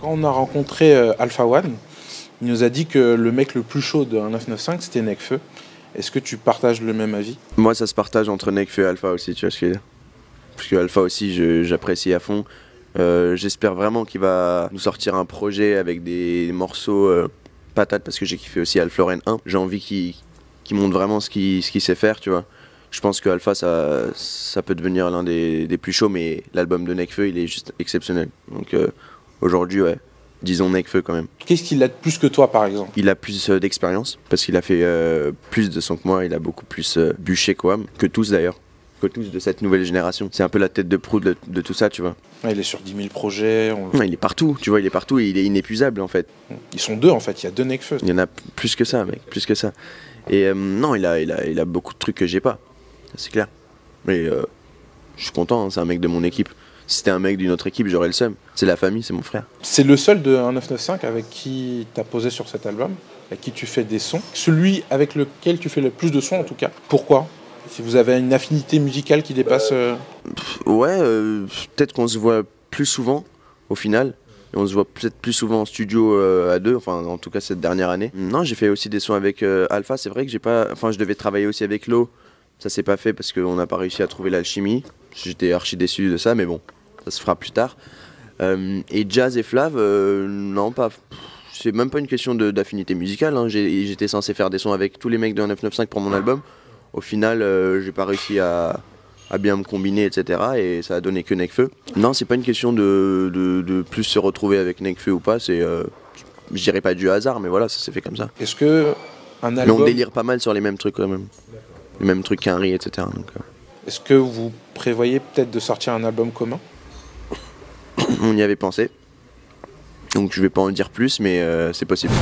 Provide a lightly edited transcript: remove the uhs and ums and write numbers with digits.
Quand on a rencontré Alpha One, il nous a dit que le mec le plus chaud de 1995 c'était Nekfeu. Est-ce que tu partages le même avis? Moi ça se partage entre Nekfeu et Alpha aussi, tu vois ce que je veux dire. Parce que Alpha aussi j'apprécie à fond. J'espère vraiment qu'il va nous sortir un projet avec des morceaux patates parce que j'ai kiffé aussi Alpha 1. J'ai envie qu'il montre vraiment ce qu'il sait faire, tu vois. Je pense que Alpha ça peut devenir l'un des plus chauds, mais l'album de Nekfeu il est juste exceptionnel. Donc aujourd'hui ouais, disons Nekfeu quand même. Qu'est-ce qu'il a de plus que toi par exemple? Il a plus d'expérience parce qu'il a fait plus de sons que moi, il a beaucoup plus bûché quoi, que tous d'ailleurs. Que tous de cette nouvelle génération. C'est un peu la tête de proue de tout ça, tu vois. Ouais, il est sur 10 000 projets. Ouais, il est partout, tu vois, il est partout et il est inépuisable en fait. Ils sont deux en fait, il y a deux Nekfeu. Il y en a plus que ça, mec, plus que ça. Et non, il a beaucoup de trucs que j'ai pas, c'est clair. Mais je suis content, hein, c'est un mec de mon équipe. Si c'était un mec d'une autre équipe, j'aurais le seum. C'est la famille, c'est mon frère. C'est le seul de 1995 avec qui t'as posé sur cet album, avec qui tu fais des sons. Celui avec lequel tu fais le plus de sons en tout cas. Pourquoi ? Si vous avez une affinité musicale qui dépasse... Ouais, peut-être qu'on se voit plus souvent au final. Et on se voit peut-être plus souvent en studio à deux, enfin en tout cas cette dernière année. Non, j'ai fait aussi des sons avec Alpha, c'est vrai que j'ai pas... Enfin je devais travailler aussi avec Lo, ça s'est pas fait parce qu'on n'a pas réussi à trouver l'alchimie. J'étais archi déçu de ça, mais bon, ça se fera plus tard. Et Jazz et Flav, non pas... C'est même pas une question d'affinité musicale, hein. J'étais censé faire des sons avec tous les mecs de 1995 pour mon album. Au final, j'ai pas réussi à bien me combiner, etc. Et ça a donné que Nekfeu. Non, c'est pas une question de plus se retrouver avec Nekfeu ou pas. C'est, je dirais pas du hasard, mais voilà, ça s'est fait comme ça. Est-ce que un album... Mais on délire pas mal sur les mêmes trucs quand même. Les mêmes trucs qu'un riz, etc. Donc, Est-ce que vous prévoyez peut-être de sortir un album commun? On y avait pensé. Donc je vais pas en dire plus, mais c'est possible.